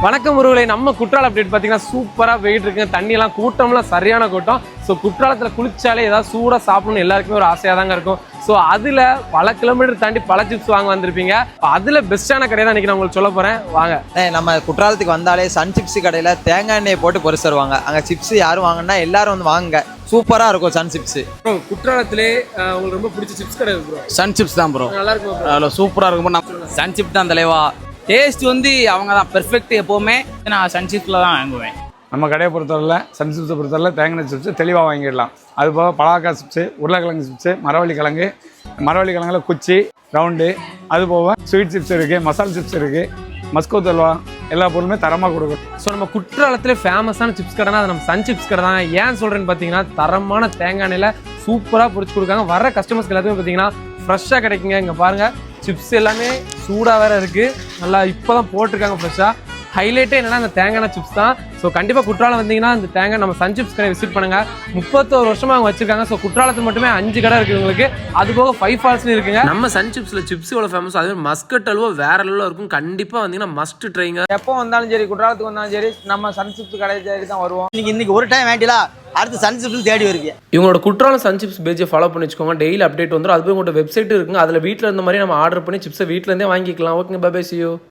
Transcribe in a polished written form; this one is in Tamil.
வணக்கம் உறவுகளே, நம்ம குற்றாலம் அப்டேட் பார்த்தீங்கன்னா சூப்பராக போயிட்டு இருக்குங்க. தண்ணியெல்லாம் கூட்டம்லாம் சரியான கூட்டம். ஸோ குற்றாலத்தில் குளிச்சாலே ஏதாவது சூடாக சாப்பிடணும்னு எல்லாருக்குமே ஒரு ஆசையாக தாங்க இருக்கும். ஸோ அதில் பல கிலோமீட்டர் தாண்டி பல சிப்ஸ் வாங்க வந்திருப்பீங்க. அதில் பெஸ்ட்டான கடை தான் இன்றைக்கி நான் உங்களுக்கு சொல்ல போகிறேன். வாங்க. நம்ம குற்றாலத்துக்கு வந்தாலே சன் சிப்ஸ் கடையில் தேங்காய் எண்ணெயை போட்டு பொரிச்சு தருவாங்க. அங்கே சிப்ஸ் யாரும் வாங்கினா எல்லாரும் வந்து வாங்குங்க. சூப்பராக இருக்கும் சன் சிப்ஸ். குற்றாலத்திலே உங்களுக்கு ரொம்ப பிடிச்ச சிப்ஸ் கடை ப்ரோ? சன் சிப்ஸ் தான் ப்ரோ. நல்லா இருக்கும். அதில் சூப்பராக இருக்கும். சன் சிப்ஸ் தான் தலைவா. டேஸ்ட் வந்து அவங்க தான் பெர்ஃபெக்ட். எப்போவுமே நான் சன் சிப்ஸில் தான் வாங்குவேன். நம்ம கடையை பொறுத்தவரையில் சன் சிப்ஸை பொறுத்தவரையில் தேங்காய் சிப்ஸு தெளிவாக வாங்கிடலாம். அதுபோக பலாக்காய் சிப்ஸு, உருளைக்கிழங்கு சிப்ஸு, மரவள்ளி கிழங்குல குச்சி ரவுண்டு, அதுபோக ஸ்வீட் சிப்ஸ் இருக்குது, மசாலா சிப்ஸ் இருக்குது, மஸ்கோத் அல்வா, எல்லா பொருளுமே தரமாக கொடுக்கும். ஸோ நம்ம குற்றாலத்தில் ஃபேமஸான சிப்ஸ் கடைனா அது நம்ம சன் சிப்ஸ் கடை தான். ஏன் சொல்கிறேன்னு பார்த்தீங்கன்னா தரமான தேங்காய் எண்ணெயில் சூப்பராக பொரிச்சு கொடுக்காங்க. வர கஸ்டமர்ஸ்க்கு எல்லாத்துமே பார்த்தீங்கன்னா ஃப்ரெஷ்ஷாக கிடைக்குங்க. இங்கே பாருங்கள், சிப்ஸ் எல்லாமே சூடாக வேறு இருக்குது. நல்லா இப்போ தான் போட்டிருக்காங்க ஃப்ரெஷ்ஷாக. ஹைலைட்டே என்னன்னா அந்த தேங்காய் சிப்ஸ் தான். ஸோ கண்டிப்பாக குற்றாலம் வந்தீங்கன்னா இந்த தேங்காய் நம்ம சன் சிப்ஸ் கடை விசிட் பண்ணுங்கள். 31 வருஷமாக அவங்க வச்சிருக்காங்க. ஸோ குற்றாலத்தில் மட்டுமே 5 கடை இருக்குது உங்களுக்கு. அது போக 5 ஃபால்ஸ்லையும் இருக்குங்க. நம்ம சன் சிப்ஸில் சிப்ஸ் எவ்வளோ ஃபேமஸ், அதே மஸ்கட் அல்வா வேற லெவலில் இருக்கும். கண்டிப்பாக வந்தீங்கன்னா மஸ்ட் ட்ரைங்க. எப்போ வந்தாலும் சரி, குற்றாலத்துக்கு வந்தாலும் சரி, நம்ம சன் சிப்ஸ் கடை தேடி தான் வருவோம். இன்னைக்கு ஒரு டைம் வேண்டிலாம் அடுத்து சன் சிப்ஸ் தேடி வருவீங்க. இவங்களோட குற்றாலம் சன் சிப்ஸ் பேஜை ஃபாலோ பண்ணி வச்சுக்கோங்க. டெய்லி அப்டேட் வந்துடும். அது போய் உங்களோட வெப்சைட் இருக்குங்க. அதில் வீட்டில் இருந்த மாதிரி நம்ம ஆர்டர் பண்ணி சிப்ஸை வீட்டிலேருந்தே வாங்கிக்கலாம். ஓகேங்க, பை பை, see you.